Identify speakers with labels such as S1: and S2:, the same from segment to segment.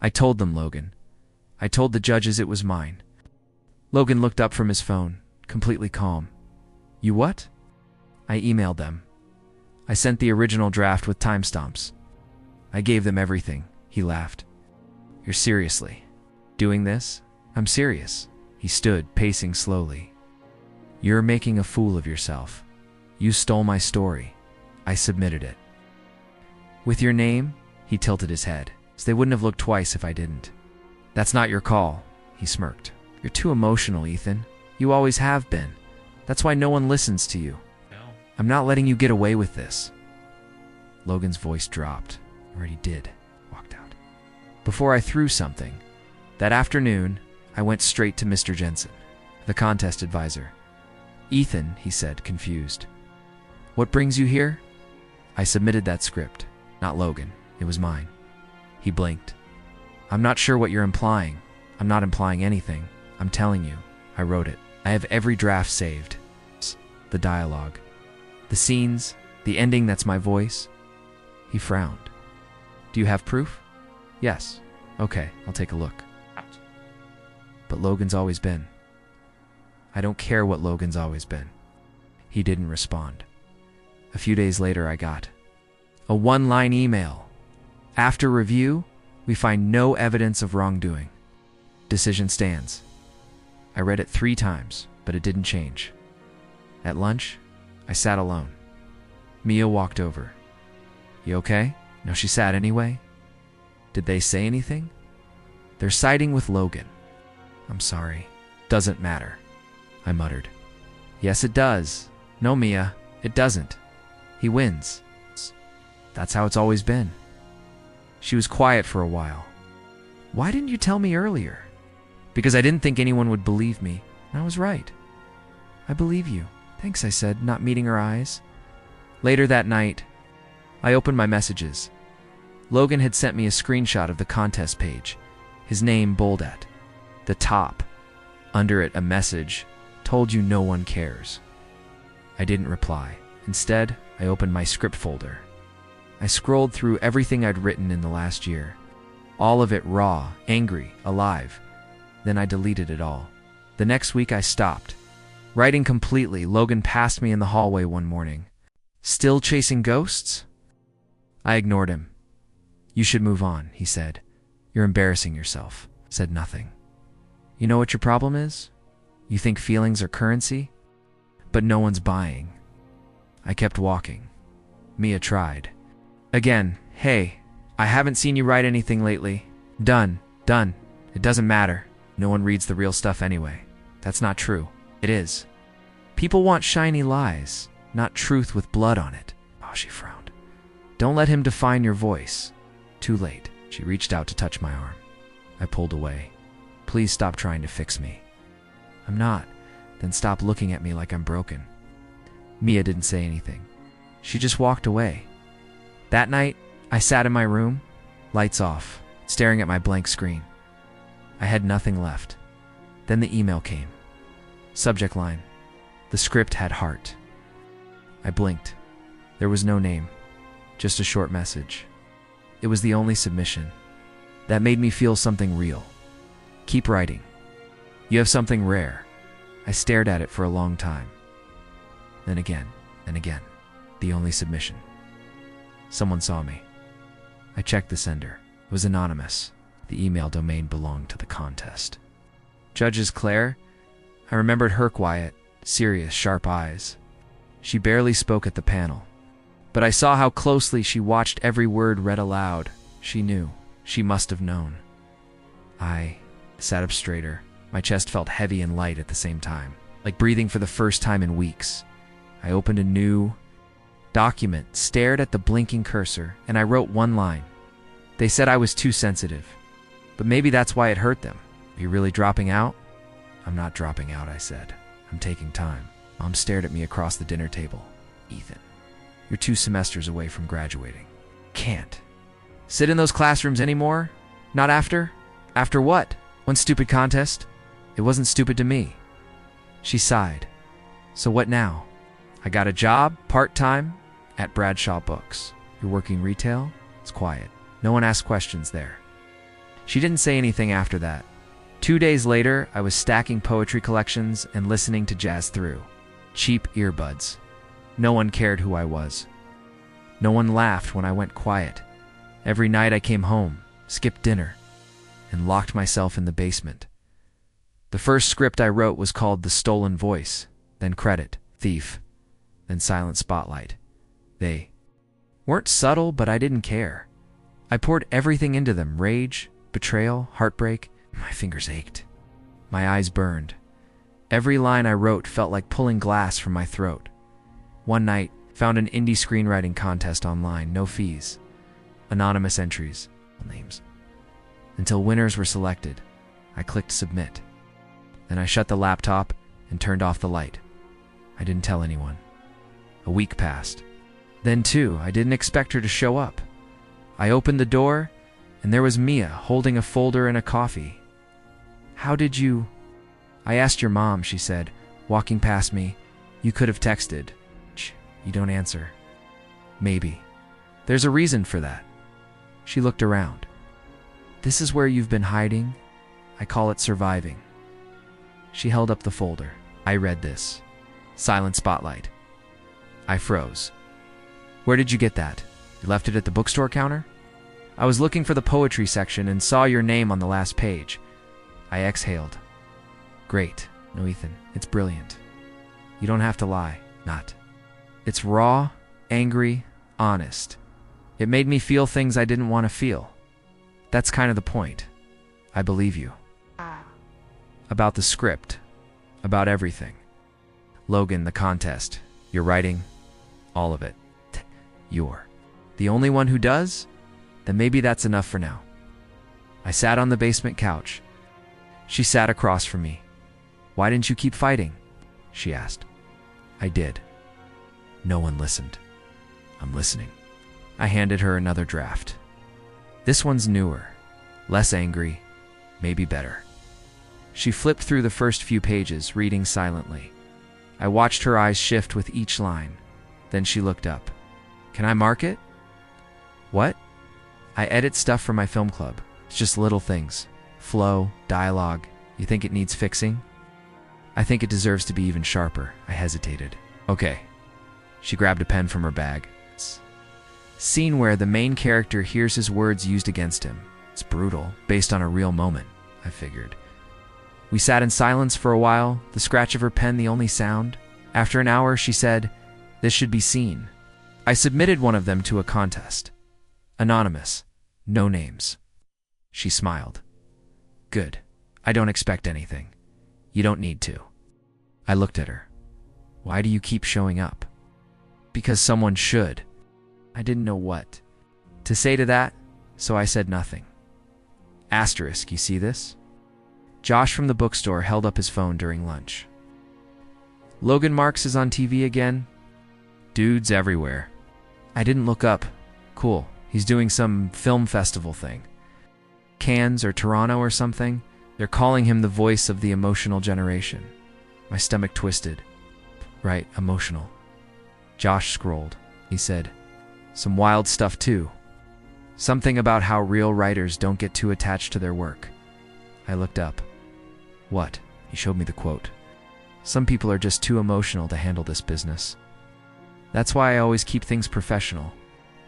S1: I told them, Logan. I told the judges it was mine. Logan looked up from his phone, completely calm. You what? I emailed them. I sent the original draft with timestamps. I gave them everything. He laughed. You're seriously doing this? I'm serious. He stood, pacing slowly. You're making a fool of yourself. You stole my story. I submitted it. With your name? He tilted his head, so they wouldn't have looked twice if I didn't. That's not your call, he smirked. You're too emotional, Ethan. You always have been. That's why no one listens to you.
S2: No.
S1: I'm not letting you get away with this. Logan's voice dropped. Already did. Walked out. Before I threw something, that afternoon, I went straight to Mr. Jensen, the contest advisor. Ethan, he said, confused. What brings you here? I submitted that script. Not Logan. It was mine. He blinked. I'm not sure what you're implying. I'm not implying anything. I'm telling you. I wrote it. I have every draft saved. The dialogue. The scenes. The ending that's my voice. He frowned. Do you have proof? Yes. Okay, I'll take a look. But Logan's always been. I don't care what Logan's always been. He didn't respond. A few days later, I got a one-line email. After review, we find no evidence of wrongdoing. Decision stands. I read it 3 times, but it didn't change. At lunch, I sat alone. Mia walked over. You okay? No, she sat anyway. Did they say anything? They're siding with Logan. I'm sorry. Doesn't matter, I muttered. Yes, it does. No, Mia, it doesn't. He wins. That's how it's always been. She was quiet for a while. Why didn't you tell me earlier? Because I didn't think anyone would believe me. And I was right. I believe you. Thanks, I said, not meeting her eyes. Later that night, I opened my messages. Logan had sent me a screenshot of the contest page, his name bold at the top. Under it, a message, told you no one cares. I didn't reply. Instead, I opened my script folder. I scrolled through everything I'd written in the last year. All of it raw, angry, alive. Then I deleted it all. The next week I stopped. Writing completely, Logan passed me in the hallway one morning. Still chasing ghosts? I ignored him. You should move on, he said. You're embarrassing yourself. Said nothing. You know what your problem is? You think feelings are currency? But no one's buying. I kept walking. Mia tried. Again, hey, I haven't seen you write anything lately. Done. It doesn't matter. No one reads the real stuff anyway. That's not true. It is. People want shiny lies, not truth with blood on it. Oh, she frowned. Don't let him define your voice. Too late. She reached out to touch my arm. I pulled away. Please stop trying to fix me. I'm not. Then stop looking at me like I'm broken. Mia didn't say anything. She just walked away. That night, I sat in my room, lights off, staring at my blank screen. I had nothing left. Then the email came. Subject line. The script had heart. I blinked. There was no name, just a short message. It was the only submission. That made me feel something real. Keep writing. You have something rare. I stared at it for a long time. Then again, and again. The only submission. Someone saw me. I checked the sender. It was anonymous. The email domain belonged to the contest. Judges Claire? I remembered her quiet, serious, sharp eyes. She barely spoke at the panel. But I saw how closely she watched every word read aloud. She knew. She must have known. I sat up straighter. My chest felt heavy and light at the same time, like breathing for the first time in weeks. I opened a new document, stared at the blinking cursor, and I wrote one line. They said I was too sensitive. But maybe that's why it hurt them. Are you really dropping out? I'm not dropping out, I said. I'm taking time. Mom stared at me across the dinner table. Ethan, you're 2 semesters away from graduating. Can't sit in those classrooms anymore? Not after? After what? One stupid contest? It wasn't stupid to me. She sighed. So what now? I got a job, part-time, at Bradshaw Books. You're working retail? It's quiet. No one asks questions there. She didn't say anything after that. 2 days later, I was stacking poetry collections and listening to jazz through cheap earbuds. No one cared who I was. No one laughed when I went quiet. Every night I came home, skipped dinner, and locked myself in the basement. The first script I wrote was called The Stolen Voice, then Credit, Thief, then Silent Spotlight. They weren't subtle, but I didn't care. I poured everything into them: rage, betrayal, heartbreak. My fingers ached. My eyes burned. Every line I wrote felt like pulling glass from my throat. One night, found an indie screenwriting contest online, no fees. Anonymous entries, names. Until winners were selected, I clicked submit. Then I shut the laptop and turned off the light. I didn't tell anyone. A week passed. Then too, I didn't expect her to show up. I opened the door, and there was Mia holding a folder and a coffee. "How did you—" "I asked your mom," she said, walking past me. "You could have texted." "You don't answer." "Maybe. There's a reason for that." She looked around. "This is where you've been hiding? I call it surviving." She held up the folder. I read this. Silent Spotlight. I froze. "Where did you get that? You left it at the bookstore counter?" "I was looking for the poetry section and saw your name on the last page." I exhaled. "Great. No, Ethan, it's brilliant. You don't have to lie. Not. It's raw, angry, honest. It made me feel things I didn't want to feel. That's kind of the point. I believe you. About the script. About everything. Logan, the contest. Your writing. All of it. You're the only one who does? Then maybe that's enough for now." I sat on the basement couch. She sat across from me. "Why didn't you keep fighting?" she asked. I did. No one listened. "I'm listening." I handed her another draft. This one's newer, less angry, maybe better. She flipped through the first few pages, reading silently. I watched her eyes shift with each line. Then she looked up. "Can I mark it?" "What?" "I edit stuff for my film club. It's just little things. Flow, dialogue. You think it needs fixing?" "I think it deserves to be even sharper." I hesitated. "Okay." She grabbed a pen from her bag. Scene where the main character hears his words used against him. It's brutal, based on a real moment, I figured. We sat in silence for a while, the scratch of her pen the only sound. After an hour, she said, "This should be seen." I submitted one of them to a contest. Anonymous. No names. She smiled. "Good. I don't expect anything. You don't need to." I looked at her. "Why do you keep showing up?" "Because someone should." I didn't know what to say to that, so I said nothing. Asterisk, you see this? Josh from the bookstore held up his phone during lunch. "Logan Marks is on TV again?" "Dudes everywhere." I didn't look up. "Cool. He's doing some film festival thing. Cannes or Toronto or something. They're calling him the voice of the emotional generation." My stomach twisted. "Right, emotional." Josh scrolled. He said, "Some wild stuff too. Something about how real writers don't get too attached to their work." I looked up. "What?" He showed me the quote. "Some people are just too emotional to handle this business. That's why I always keep things professional."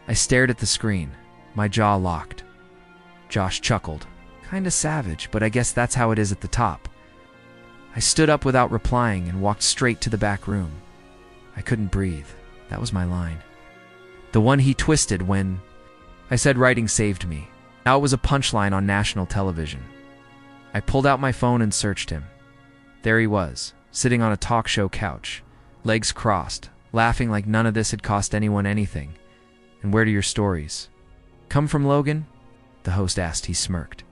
S1: I stared at the screen, my jaw locked. Josh chuckled. "Kinda savage, but I guess that's how it is at the top." I stood up without replying and walked straight to the back room. I couldn't breathe. That was my line. The one he twisted when I said writing saved me. Now it was a punchline on national television. I pulled out my phone and searched him. There he was, sitting on a talk show couch, legs crossed, laughing like none of this had cost anyone anything. "And where do your stories come from, Logan?" the host asked. He smirked.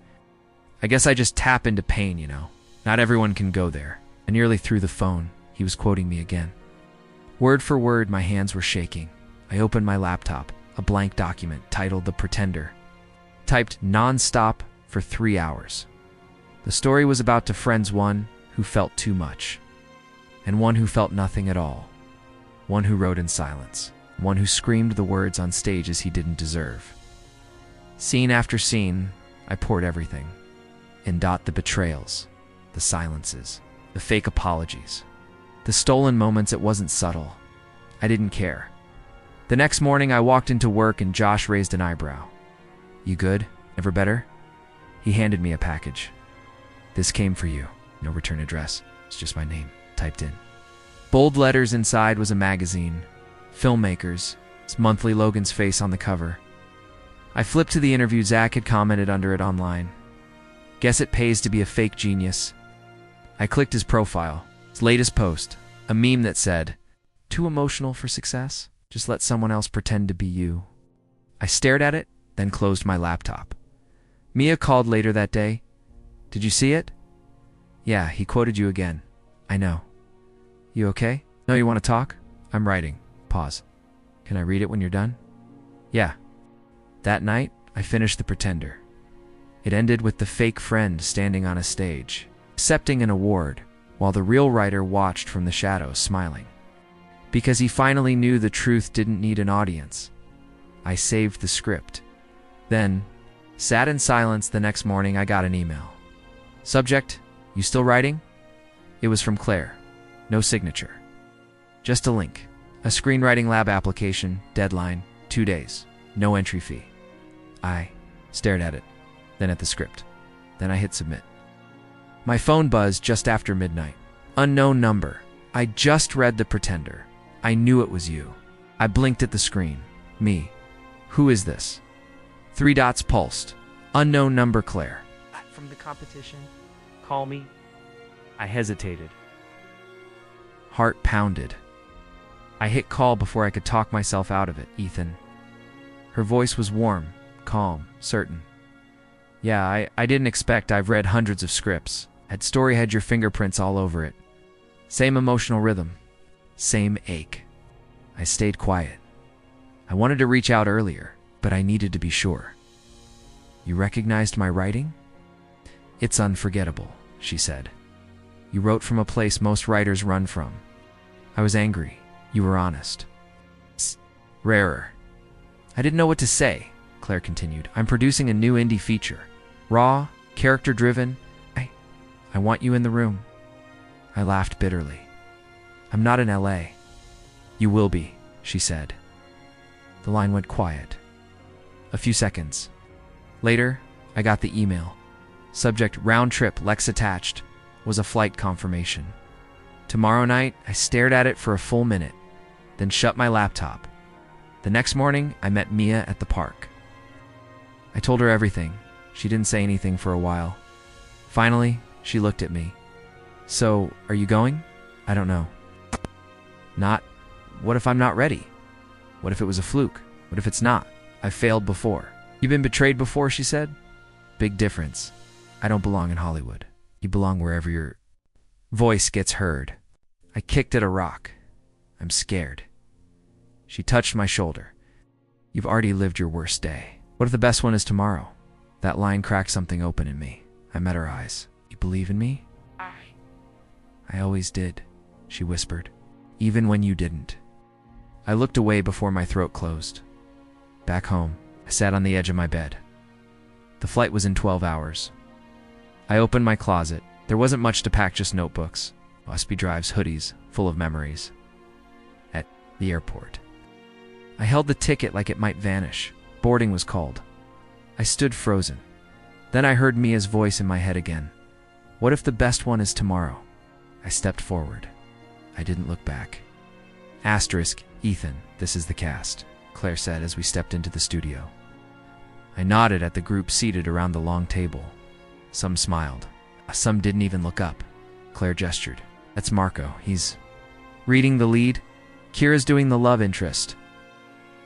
S1: "I guess I just tap into pain, you know. Not everyone can go there." I nearly threw the phone. He was quoting me again. Word for word, my hands were shaking. I opened my laptop, a blank document titled The Pretender. Typed non-stop for 3 hours. The story was about two friends, one who felt too much, and one who felt nothing at all. One who wrote in silence, one who screamed the words on stage as he didn't deserve. Scene after scene, I poured everything. The betrayals, the silences, the fake apologies, the stolen moments. It wasn't subtle. I didn't care. The next morning, I walked into work and Josh raised an eyebrow. "You good? Ever better?" He handed me a package. "This came for you. No return address. It's just my name, typed in." Bold letters inside was a magazine. Filmmakers. It's monthly, Logan's face on the cover. I flipped to the interview Zach had commented under it online. "Guess it pays to be a fake genius." I clicked his profile. His latest post. A meme that said, "Too emotional for success? Just let someone else pretend to be you." I stared at it, then closed my laptop. Mia called later that day. "Did you see it?" "Yeah, he quoted you again." "I know." "You okay? No, you want to talk?" "I'm writing." Pause. "Can I read it when you're done?" "Yeah." That night, I finished The Pretender. It ended with the fake friend standing on a stage, accepting an award, while the real writer watched from the shadows, smiling. Because he finally knew the truth didn't need an audience. I saved the script. Then, sat in silence. The next morning, I got an email. Subject, "You still writing?" It was from Claire. No signature. Just a link. A screenwriting lab application, deadline, 2 days. No entry fee. I stared at it, then at the script. Then I hit submit. My phone buzzed just after midnight. Unknown number. I just read The Pretender. I knew it was you. I blinked at the screen. Me. Who is this? 3 dots pulsed. Unknown number, Claire.
S2: From the competition. Call me. I hesitated.
S1: Heart pounded. I hit call before I could talk myself out of it. "Ethan." Her voice was warm, calm, certain. "Yeah, I didn't expect. I've read hundreds of scripts. That story had your fingerprints all over it. Same emotional rhythm. Same ache." I stayed quiet. I wanted to reach out earlier, but I needed to be sure. "You recognized my writing?" "It's unforgettable," she said. "You wrote from a place most writers run from." I was angry. "You were honest." "It's rarer." "I didn't know what to say," Claire continued. "I'm producing a new indie feature. Raw, character-driven. I want you in the room." I laughed bitterly. "I'm not in LA." "You will be," she said. The line went quiet. A few seconds. Later, I got the email. Subject, "Round trip, Lex attached," was a flight confirmation. Tomorrow night, I stared at it for a full minute, then shut my laptop. The next morning, I met Mia at the park. I told her everything. She didn't say anything for a while. Finally, she looked at me. "So, are you going?" "I don't know." "Not? What if I'm not ready? What if it was a fluke? What if it's not? I've failed before." "You've been betrayed before," she said. "Big difference. I don't belong in Hollywood. You belong wherever your voice gets heard." I kicked at a rock. "I'm scared." She touched my shoulder. "You've already lived your worst day. What if the best one is tomorrow?" That line cracked something open in me. I met her eyes. "You believe in me?" "I always did," she whispered. "Even when you didn't." I looked away before my throat closed. Back home, I sat on the edge of my bed. The flight was in 12 hours. I opened my closet. There wasn't much to pack, just notebooks, USB drives, hoodies, full of memories. At the airport, I held the ticket like it might vanish. Boarding was called. I stood frozen. Then I heard Mia's voice in my head again. "What if the best one is tomorrow?" I stepped forward. I didn't look back. Asterisk, "Ethan, this is the cast," Claire said as we stepped into the studio. I nodded at the group seated around the long table. Some smiled. Some didn't even look up. Claire gestured. "That's Marco. He's reading the lead. Kira's doing the love interest.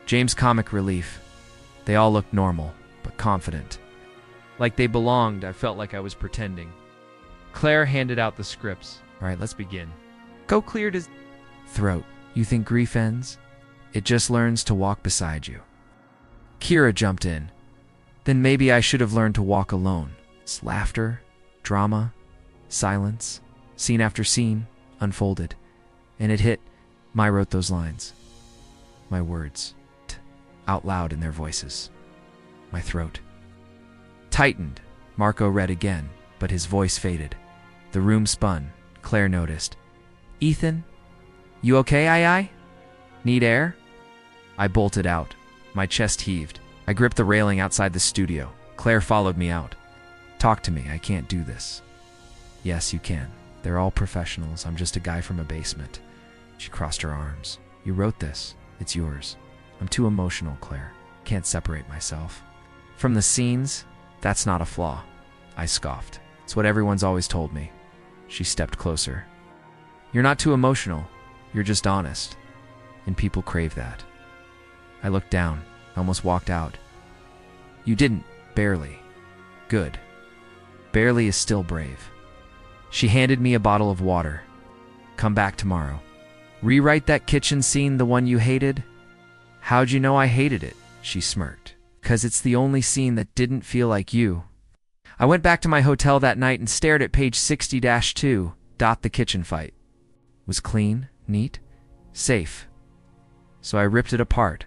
S1: James, comic relief." They all looked normal, but confident. Like they belonged. I felt like I was pretending. Claire handed out the scripts. "All right, let's begin." "Go cleared his throat. You think grief ends? It just learns to walk beside you." Kira jumped in. "Then maybe I should have learned to walk alone." It's laughter, drama, silence, scene after scene, unfolded. And it hit. I wrote those lines. My words, out loud in their voices. My throat. Tightened. Marco read again, but his voice faded. The room spun. Claire noticed. Ethan? You okay, aye? Need air? I bolted out. My chest heaved. I gripped the railing outside the studio. Claire followed me out. Talk to me, I can't do this. Yes, you can. They're all professionals. I'm just a guy from a basement. She crossed her arms. You wrote this. It's yours. I'm too emotional, Claire. Can't separate myself. From the scenes, that's not a flaw. I scoffed. It's what everyone's always told me. She stepped closer. You're not too emotional. You're just honest. And people crave that. I looked down. I almost walked out. You didn't. Barely. Good. Barely is still brave. She handed me a bottle of water. Come back tomorrow. Rewrite that kitchen scene, the one you hated? How'd you know I hated it? She smirked. 'Cause it's the only scene that didn't feel like you. I went back to my hotel that night and stared at page 60-2. The kitchen fight. Was clean, neat, safe. So I ripped it apart.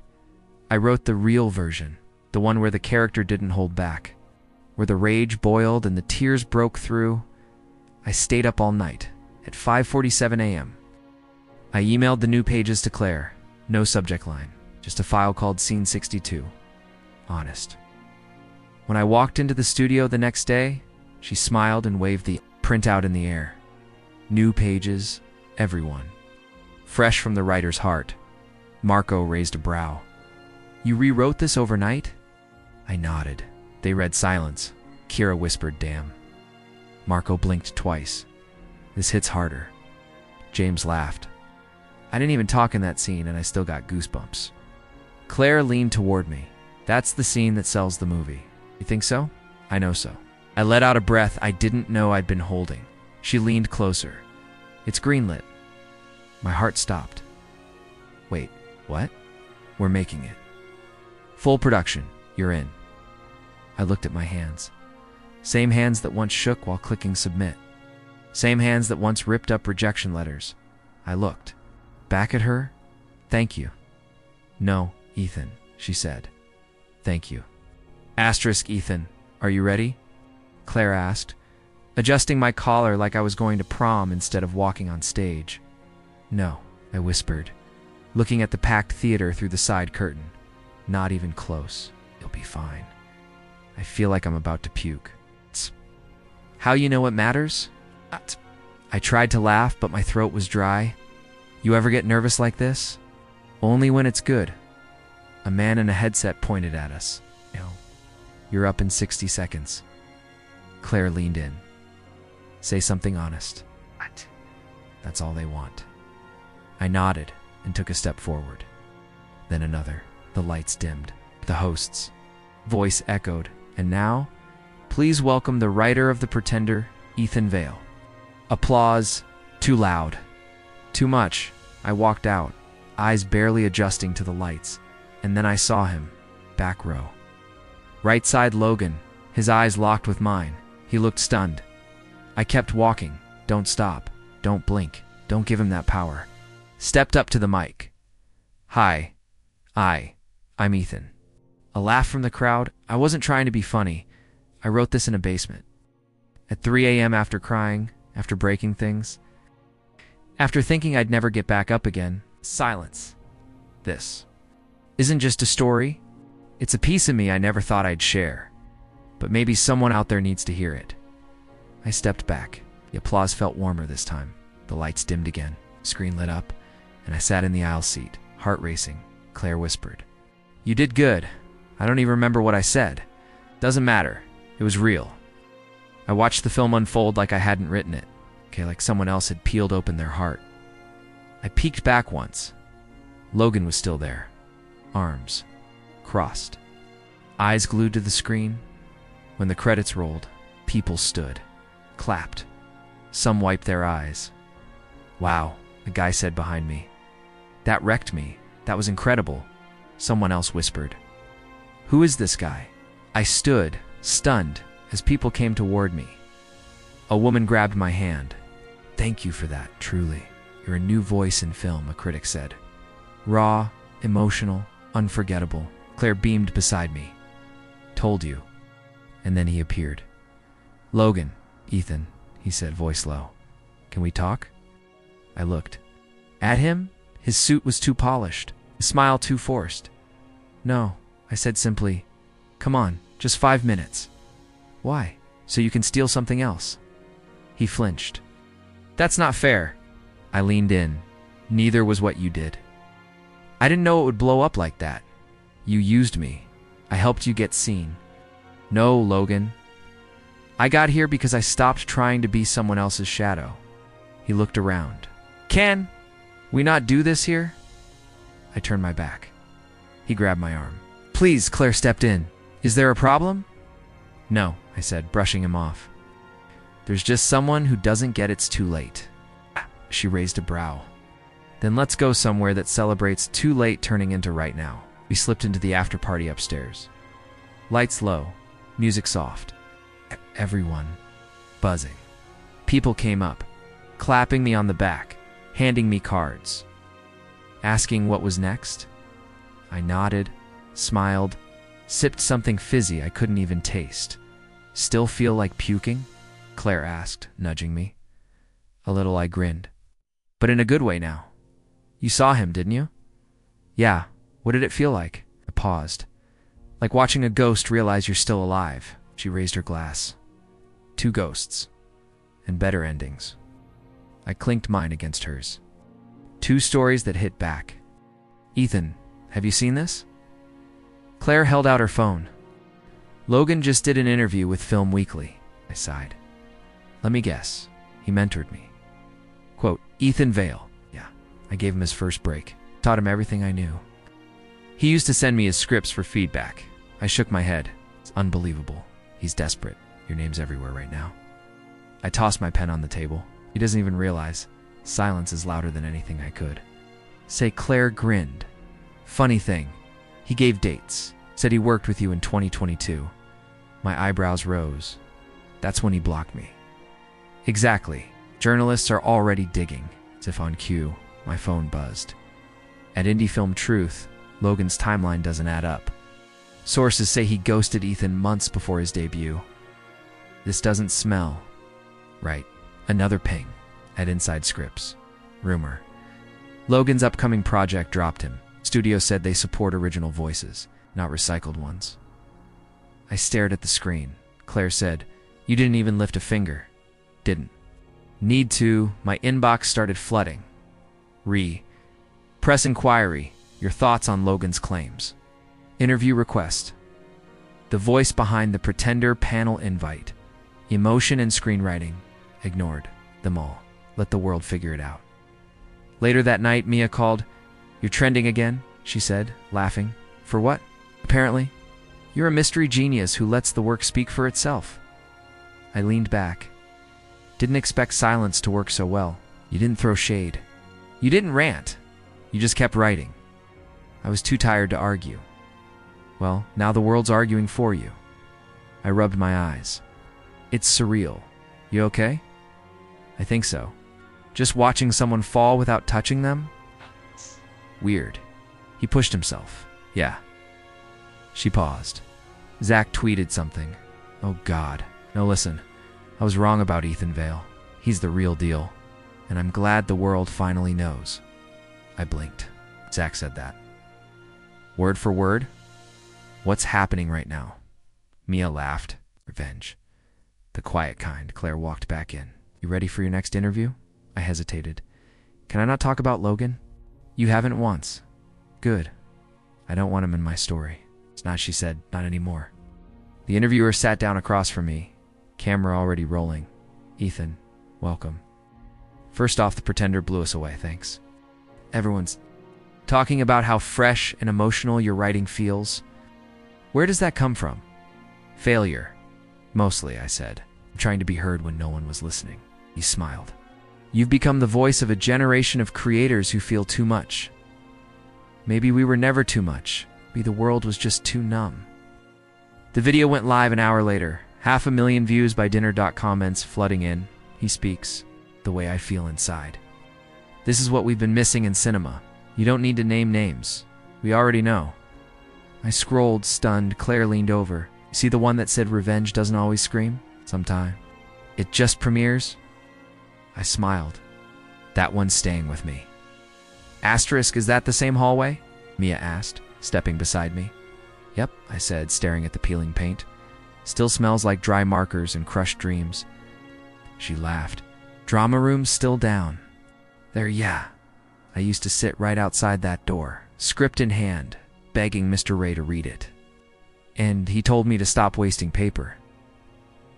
S1: I wrote the real version, the one where the character didn't hold back, where the rage boiled and the tears broke through. I stayed up all night, at 5:47 a.m. I emailed the new pages to Claire. No subject line, just a file called Scene 62. Honest. When I walked into the studio the next day, she smiled and waved the printout in the air. New pages, everyone. Fresh from the writer's heart. Marco raised a brow. You rewrote this overnight? I nodded. They read silence. Kira whispered, damn. Marco blinked twice. This hits harder. James laughed. I didn't even talk in that scene and I still got goosebumps. Claire leaned toward me. That's the scene that sells the movie. You think so? I know so. I let out a breath I didn't know I'd been holding. She leaned closer. It's greenlit. My heart stopped. Wait, what? We're making it. Full production. You're in. I looked at my hands. Same hands that once shook while clicking submit. Same hands that once ripped up rejection letters. I looked. Back at her? Thank you. No, Ethan, she said. Thank you. Asterisk, Ethan, are you ready? Claire asked, adjusting my collar like I was going to prom instead of walking on stage. No, I whispered, looking at the packed theater through the side curtain. Not even close. You'll be fine. I feel like I'm about to puke. How you know what matters? I tried to laugh, but my throat was dry. You ever get nervous like this? Only when it's good. A man in a headset pointed at us. No. You're up in 60 seconds. Claire leaned in. Say something honest. What? That's all they want. I nodded and took a step forward. Then another. The lights dimmed. The host's voice echoed. And now, please welcome the writer of The Pretender, Ethan Vale. Applause. Too loud. Too much. I walked out, eyes barely adjusting to the lights, and then I saw him, back row. Right side Logan, his eyes locked with mine. He looked stunned. I kept walking. Don't stop. Don't blink. Don't give him that power. Stepped up to the mic. Hi. I'm Ethan. A laugh from the crowd. I wasn't trying to be funny. I wrote this in a basement. At 3 a.m. after crying, after breaking things, after thinking I'd never get back up again, silence. This isn't just a story. It's a piece of me I never thought I'd share. But maybe someone out there needs to hear it. I stepped back. The applause felt warmer this time. The lights dimmed again. Screen lit up, and I sat in the aisle seat, heart racing. Claire whispered, You did good. I don't even remember what I said. Doesn't matter. It was real. I watched the film unfold like I hadn't written it. Like someone else had peeled open their heart. I peeked back once. Logan was still there. Arms crossed. Eyes glued to the screen. When the credits rolled, people stood. Clapped. Some wiped their eyes. Wow, a guy said behind me. That wrecked me. That was incredible. Someone else whispered. Who is this guy? I stood, stunned, as people came toward me. A woman grabbed my hand. Thank you for that, truly. You're a new voice in film, a critic said. Raw, emotional, unforgettable. Claire beamed beside me. Told you. and then he appeared. "Logan, Ethan," he said, voice low. "Can we talk?" I looked. At him, his suit was too polished, his smile too forced. "No," I said simply. "Come on, just 5 minutes." "Why? So you can steal something else?" He flinched. "That's not fair." I leaned in. "Neither was what you did." "I didn't know it would blow up like that. You used me. I helped you get seen." "No, Logan. I got here because I stopped trying to be someone else's shadow." He looked around. "Can we not do this here?" I turned my back. He grabbed my arm. "Please," Claire stepped in. "Is there a problem?" "No," I said, brushing him off. "There's just someone who doesn't get it's too late." She raised a brow. "Then let's go somewhere that celebrates too late turning into right now." We slipped into the after party upstairs. Lights low, music soft. Everyone buzzing. People came up, clapping me on the back, handing me cards, asking what was next. I nodded, smiled, sipped something fizzy I couldn't even taste. "Still feel like puking?" Claire asked, nudging me. A little, I grinned. "But in a good way now. You saw him, didn't you?" "Yeah. What did it feel like?" I paused. "Like watching a ghost realize you're still alive." She raised her glass. "Two ghosts. And better endings." I clinked mine against hers. Two stories that hit back. "Ethan, have you seen this?" Claire held out her phone. "Logan just did an interview with Film Weekly." I sighed. "Let me guess. He mentored me." Quote, "Ethan Vale." Yeah, I gave him his first break. Taught him everything I knew. He used to send me his scripts for feedback. I shook my head. It's unbelievable. He's desperate. Your name's everywhere right now. I tossed my pen on the table. He doesn't even realize. Silence is louder than anything I could say. Claire grinned. "Funny thing, he gave dates. Said he worked with you in 2022. My eyebrows rose. "That's when he blocked me." "Exactly. Journalists are already digging." As if on cue, my phone buzzed. At Indie Film Truth, Logan's timeline doesn't add up. Sources say he ghosted Ethan months before his debut. This doesn't smell right. Another ping at Inside Scripts. Rumor. Logan's upcoming project dropped him. Studio said they support original voices, not recycled ones. I stared at the screen. Claire said, "You didn't even lift a finger." Didn't. Need to. My inbox started flooding. Press inquiry. Your thoughts on Logan's claims. Interview request. The voice behind the Pretender panel invite. Emotion and screenwriting. Ignored. Them all. Let the world figure it out. Later that night, Mia called. "You're trending again," she said, laughing. "For what?" "Apparently, you're a mystery genius who lets the work speak for itself." I leaned back. Didn't expect silence to work so well. You didn't throw shade. You didn't rant. You just kept writing. I was too tired to argue. Well, now the world's arguing for you. I rubbed my eyes. It's surreal. You okay? I think so. Just watching someone fall without touching them? Weird. He pushed himself. Yeah. She paused. Zach tweeted something. Oh God. No, listen. I was wrong about Ethan Vale. He's the real deal. And I'm glad the world finally knows. I blinked. Zach said that. Word for word? What's happening right now? Mia laughed. Revenge. The quiet kind. Claire walked back in. You ready for your next interview? I hesitated. Can I not talk about Logan? You haven't once. Good. I don't want him in my story. It's not, she said, not anymore. The interviewer sat down across from me, camera already rolling. Ethan, welcome. First off, the Pretender blew us away, thanks. Everyone's talking about how fresh and emotional your writing feels. Where does that come from? Failure. Mostly, I said, trying to be heard when no one was listening. He smiled. You've become the voice of a generation of creators who feel too much. Maybe we were never too much. Maybe the world was just too numb. The video went live an hour later. 500,000 views by dinner. Comments flooding in. He speaks. The way I feel inside. This is what we've been missing in cinema. You don't need to name names. We already know. I scrolled, stunned. Claire leaned over. You see the one that said revenge doesn't always scream? Sometime. It just premieres? I smiled. That one's staying with me. Asterisk, is that the same hallway? Mia asked, stepping beside me. Yep, I said, staring at the peeling paint. Still smells like dry markers and crushed dreams. She laughed. Drama room's still down. There, yeah. I used to sit right outside that door, script in hand, begging Mr. Ray to read it. And he told me to stop wasting paper.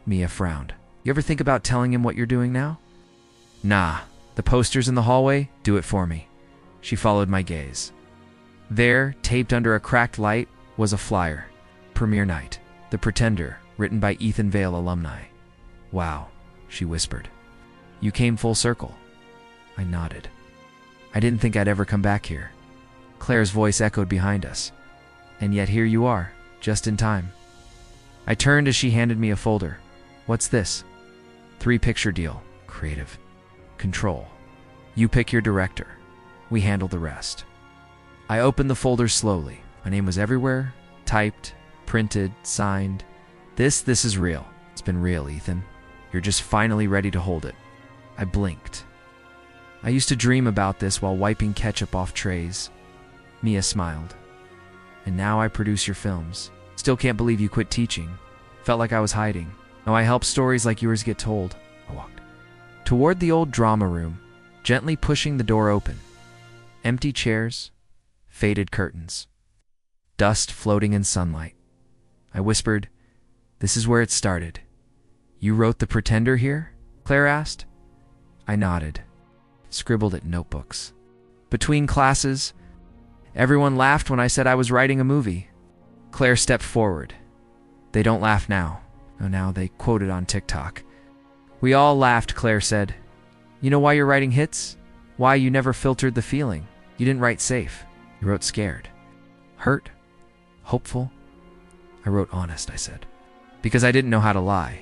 S1: Mia frowned. You ever think about telling him what you're doing now? Nah, the posters in the hallway do it for me. She followed my gaze. There, taped under a cracked light, was a flyer. Premiere night. The Pretender, written by Ethan Vale alumni. Wow, she whispered. You came full circle. I nodded. I didn't think I'd ever come back here. Claire's voice echoed behind us. And yet here you are, just in time. I turned as she handed me a folder. What's this? 3-picture deal. Creative. Control. You pick your director. We handle the rest. I opened the folder slowly. My name was everywhere, typed, printed, signed. This is real. It's been real, Ethan. You're just finally ready to hold it. I blinked. I used to dream about this while wiping ketchup off trays. Mia smiled. And now I produce your films. Still can't believe you quit teaching. Felt like I was hiding. Now I help stories like yours get told. I walked toward the old drama room, gently pushing the door open. Empty chairs, faded curtains, dust floating in sunlight. I whispered, "This is where it started." You wrote The Pretender here? Claire asked. I nodded, scribbled at notebooks. Between classes, everyone laughed when I said I was writing a movie. Claire stepped forward. They don't laugh now. Oh, now they quoted on TikTok. We all laughed, Claire said. You know why you're writing hits? Why you never filtered the feeling. You didn't write safe. You wrote scared. Hurt. Hopeful. I wrote honest, I said. Because I didn't know how to lie.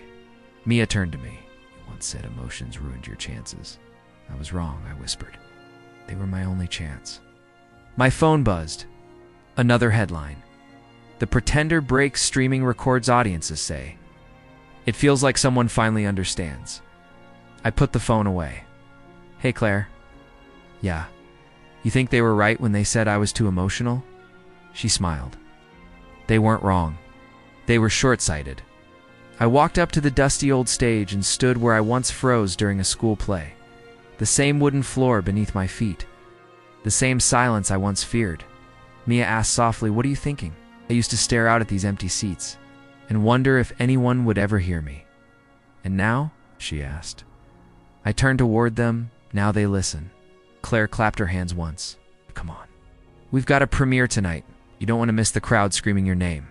S1: Mia turned to me. You once said emotions ruined your chances. I was wrong, I whispered. They were my only chance. My phone buzzed. Another headline. The Pretender breaks streaming records, audiences say. It feels like someone finally understands. I put the phone away. Hey, Claire. Yeah. You think they were right when they said I was too emotional? She smiled. They weren't wrong. They were short-sighted. I walked up to the dusty old stage and stood where I once froze during a school play. The same wooden floor beneath my feet. The same silence I once feared. Mia asked softly, "What are you thinking?" I used to stare out at these empty seats and wonder if anyone would ever hear me. And now? She asked. I turned toward them. Now they listen. Claire clapped her hands once. Come on. We've got a premiere tonight. You don't want to miss the crowd screaming your name.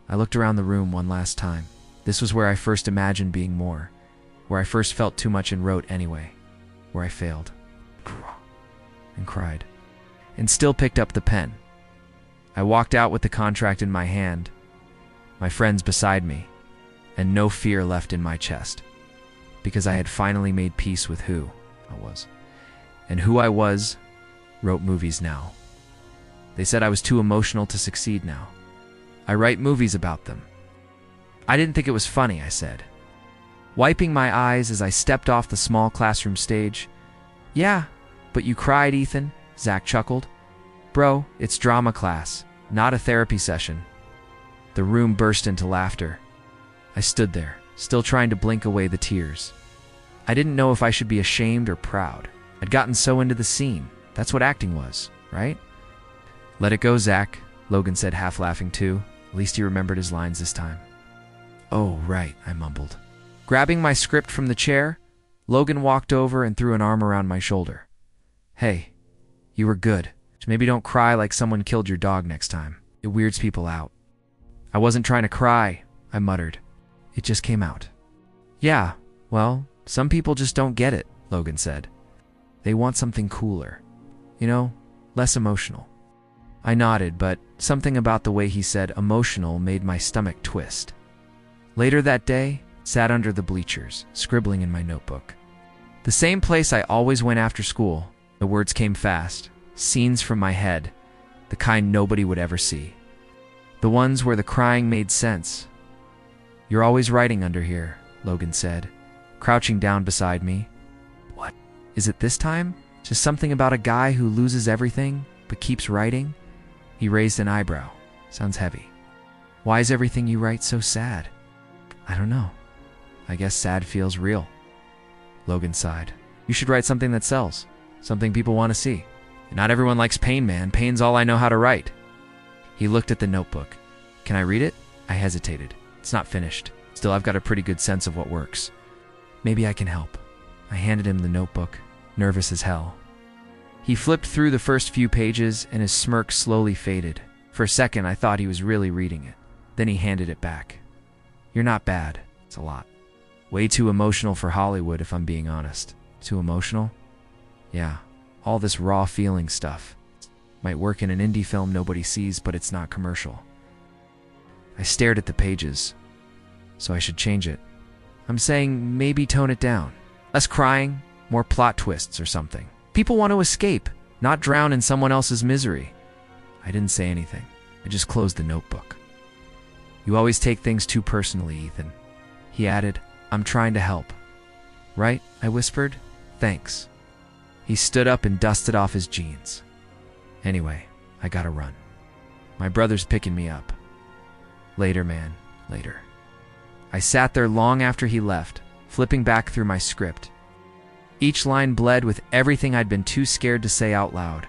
S1: I looked around the room one last time. This was where I first imagined being more, where I first felt too much and wrote anyway, where I failed and cried, and still picked up the pen. I walked out with the contract in my hand, my friends beside me, and no fear left in my chest, because I had finally made peace with who I was. And who I was wrote movies now. They said I was too emotional to succeed now. I write movies about them. I didn't think it was funny, I said, wiping my eyes as I stepped off the small classroom stage. Yeah, but you cried, Ethan, Zach chuckled. Bro, it's drama class, not a therapy session. The room burst into laughter. I stood there, still trying to blink away the tears. I didn't know if I should be ashamed or proud. I'd gotten so into the scene. That's what acting was, right? Let it go, Zach, Logan said, half laughing too. At least he remembered his lines this time. Oh, right, I mumbled. Grabbing my script from the chair, Logan walked over and threw an arm around my shoulder. Hey, you were good. Just maybe don't cry like someone killed your dog next time. It weirds people out. I wasn't trying to cry, I muttered. It just came out. Yeah, well, some people just don't get it, Logan said. They want something cooler. You know, less emotional. I nodded, but something about the way he said emotional made my stomach twist. Later that day, sat under the bleachers, scribbling in my notebook. The same place I always went after school. The words came fast, scenes from my head, the kind nobody would ever see. The ones where the crying made sense. "You're always writing under here," Logan said, crouching down beside me. "What? Is it this time? Just something about a guy who loses everything, but keeps writing?" He raised an eyebrow. "Sounds heavy. Why is everything you write so sad?" "I don't know. I guess sad feels real." Logan sighed. "You should write something that sells. Something people want to see. Not everyone likes pain, man. Pain's all I know how to write." He looked at the notebook. "Can I read it?" I hesitated. "It's not finished. Still, I've got a pretty good sense of what works. Maybe I can help." I handed him the notebook, nervous as hell. He flipped through the first few pages and his smirk slowly faded. For a second, I thought he was really reading it. Then he handed it back. "You're not bad. It's a lot. Way too emotional for Hollywood, if I'm being honest." "Too emotional?" "Yeah. All this raw feeling stuff. Might work in an indie film nobody sees, but it's not commercial." I stared at the pages. "So I should change it." "I'm saying maybe tone it down. Less crying, more plot twists or something. People want to escape, not drown in someone else's misery." I didn't say anything. I just closed the notebook. "You always take things too personally, Ethan." He added, "I'm trying to help." "Right?" I whispered. "Thanks." He stood up and dusted off his jeans. "Anyway, I gotta run. My brother's picking me up." "Later, man, later." I sat there long after he left, flipping back through my script. Each line bled with everything I'd been too scared to say out loud.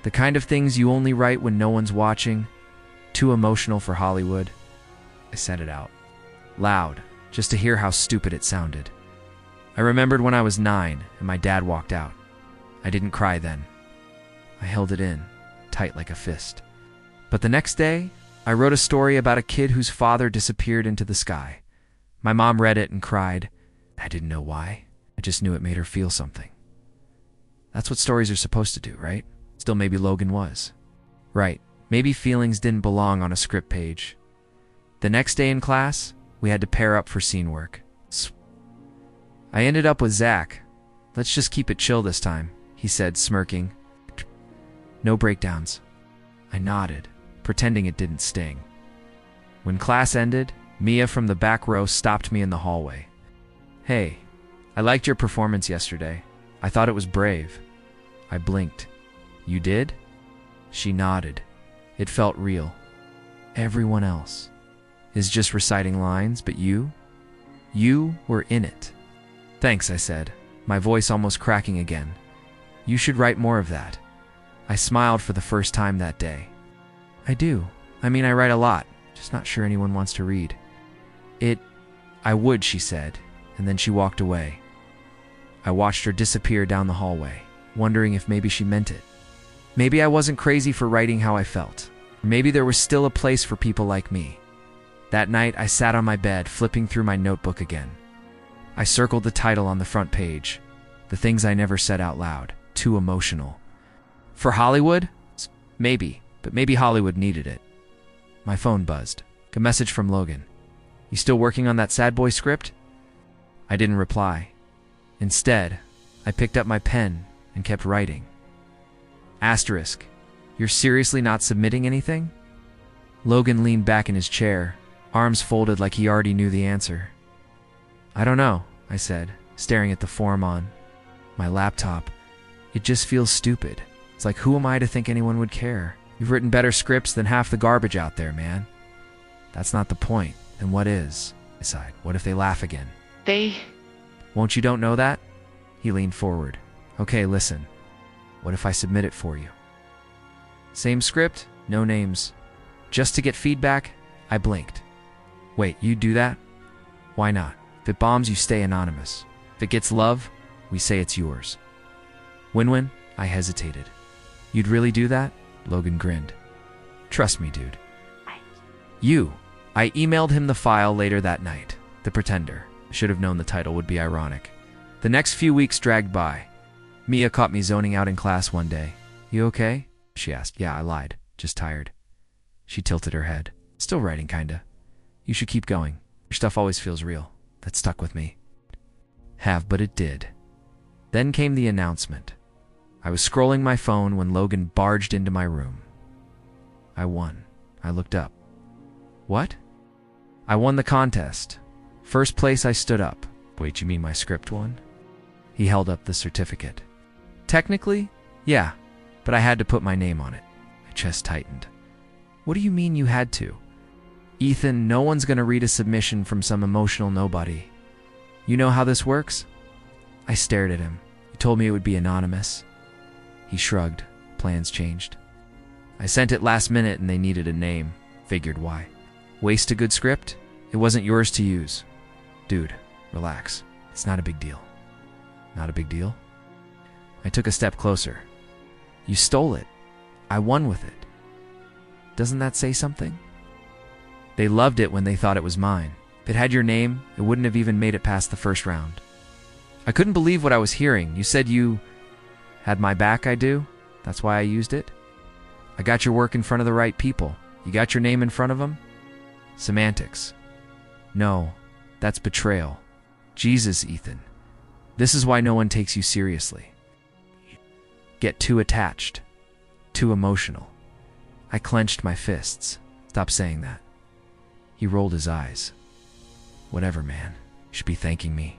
S1: The kind of things you only write when no one's watching. Too emotional for Hollywood. I said it out loud, just to hear how stupid it sounded. I remembered when I was 9 and my dad walked out. I didn't cry then. I held it in, tight like a fist. But the next day, I wrote a story about a kid whose father disappeared into the sky. My mom read it and cried. I didn't know why. I just knew it made her feel something. That's what stories are supposed to do, right? Still, maybe Logan was. Right, maybe feelings didn't belong on a script page. The next day in class, we had to pair up for scene work. I ended up with Zach. "Let's just keep it chill this time," he said, smirking. "No breakdowns." I nodded, pretending it didn't sting. When class ended, Mia from the back row stopped me in the hallway. "Hey, I liked your performance yesterday. I thought it was brave." I blinked. "You did?" She nodded. It felt real. Everyone else is just reciting lines, but you were in it. "Thanks," I said, my voice almost cracking again. "You should write more of that." I smiled for the first time that day. "I do. I mean, I write a lot, just not sure anyone wants to read." I would," she said, and then she walked away. I watched her disappear down the hallway, wondering if maybe she meant it. Maybe I wasn't crazy for writing how I felt. Or maybe there was still a place for people like me. That night, I sat on my bed, flipping through my notebook again. I circled the title on the front page. The things I never said out loud. Too emotional. For Hollywood? Maybe, but maybe Hollywood needed it. My phone buzzed. A message from Logan. "You still working on that sad boy script?" I didn't reply. Instead, I picked up my pen and kept writing. Asterisk. "You're seriously not submitting anything?" Logan leaned back in his chair, arms folded like he already knew the answer. "I don't know," I said, staring at the form on my laptop. "It just feels stupid. It's like, who am I to think anyone would care? You've written better scripts than half the garbage out there, man." "That's not the point. Then what is?" I sighed. "What if they laugh again?" "Won't you don't know that?" He leaned forward. "Okay, listen. What if I submit it for you? Same script, no names. Just to get feedback?" I blinked. "Wait, you'd do that?" "Why not? If it bombs, you stay anonymous. If it gets love, we say it's yours." "Win-win?" I hesitated. "You'd really do that?" Logan grinned. "Trust me, dude." I emailed him the file later that night. The Pretender. I should have known the title would be ironic. The next few weeks dragged by. Mia caught me zoning out in class one day. "You okay?" she asked. "Yeah," I lied. "Just tired." She tilted her head. "Still writing, kinda. You should keep going. Your stuff always feels real." That stuck with me. But it did. Then came the announcement. I was scrolling my phone when Logan barged into my room. I won. I looked up. What? I won the contest. First place I stood up. Wait, you mean my script won? He held up the certificate. Technically, yeah, but I had to put my name on it. My chest tightened. What do you mean you had to? Ethan, no one's gonna read a submission from some emotional nobody. You know how this works? I stared at him. You told me it would be anonymous. He shrugged. Plans changed. I sent it last minute and they needed a name. Figured why. Waste a good script? It wasn't yours to use. Dude, relax. It's not a big deal. Not a big deal? I took a step closer. You stole it. I won with it. Doesn't that say something? They loved it when they thought it was mine. If it had your name, it wouldn't have even made it past the first round. I couldn't believe what I was hearing. You said you had my back, I do? That's why I used it? I got your work in front of the right people. You got your name in front of them? Semantics. No, that's betrayal. Jesus, Ethan. This is why no one takes you seriously. Get too attached. Too emotional. I clenched my fists. Stop saying that. He rolled his eyes. Whatever, man. You should be thanking me.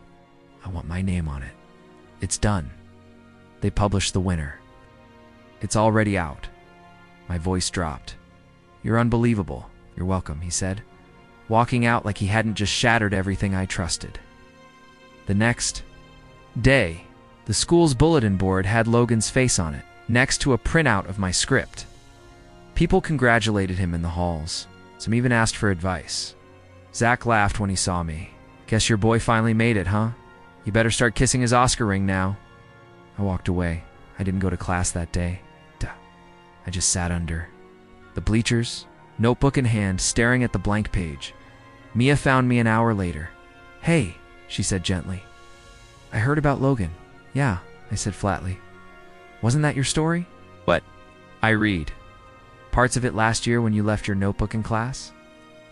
S1: I want my name on it. It's done. They published the winner. It's already out. My voice dropped. You're unbelievable. You're welcome, he said, walking out like he hadn't just shattered everything I trusted. The next day, the school's bulletin board had Logan's face on it, next to a printout of my script. People congratulated him in the halls. Some even asked for advice. Zach laughed when he saw me. Guess your boy finally made it, huh? You better start kissing his Oscar ring now. I walked away. I didn't go to class that day. Duh. I just sat under the bleachers, notebook in hand, staring at the blank page. Mia found me an hour later. Hey, she said gently. I heard about Logan. Yeah, I said flatly. Wasn't that your story? What? I read. Parts of it last year when you left your notebook in class?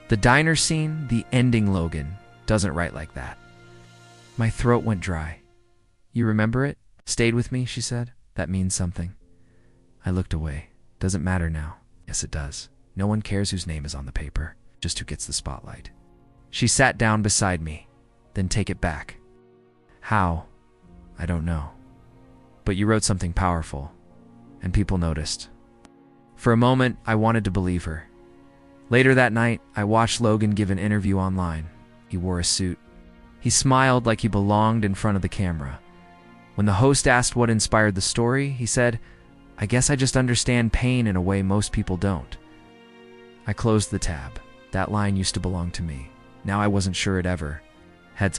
S1: The diner scene, the ending Logan, doesn't write like that. My throat went dry. You remember it? Stayed with me, she said. That means something. I looked away. Doesn't matter now. Yes, it does. No one cares whose name is on the paper, just who gets the spotlight. She sat down beside me. Then take it back. How? I don't know. But you wrote something powerful, and people noticed. For a moment, I wanted to believe her. Later that night, I watched Logan give an interview online. He wore a suit. He smiled like he belonged in front of the camera. When the host asked what inspired the story, he said, I guess I just understand pain in a way most people don't. I closed the tab. That line used to belong to me. Now I wasn't sure it ever had.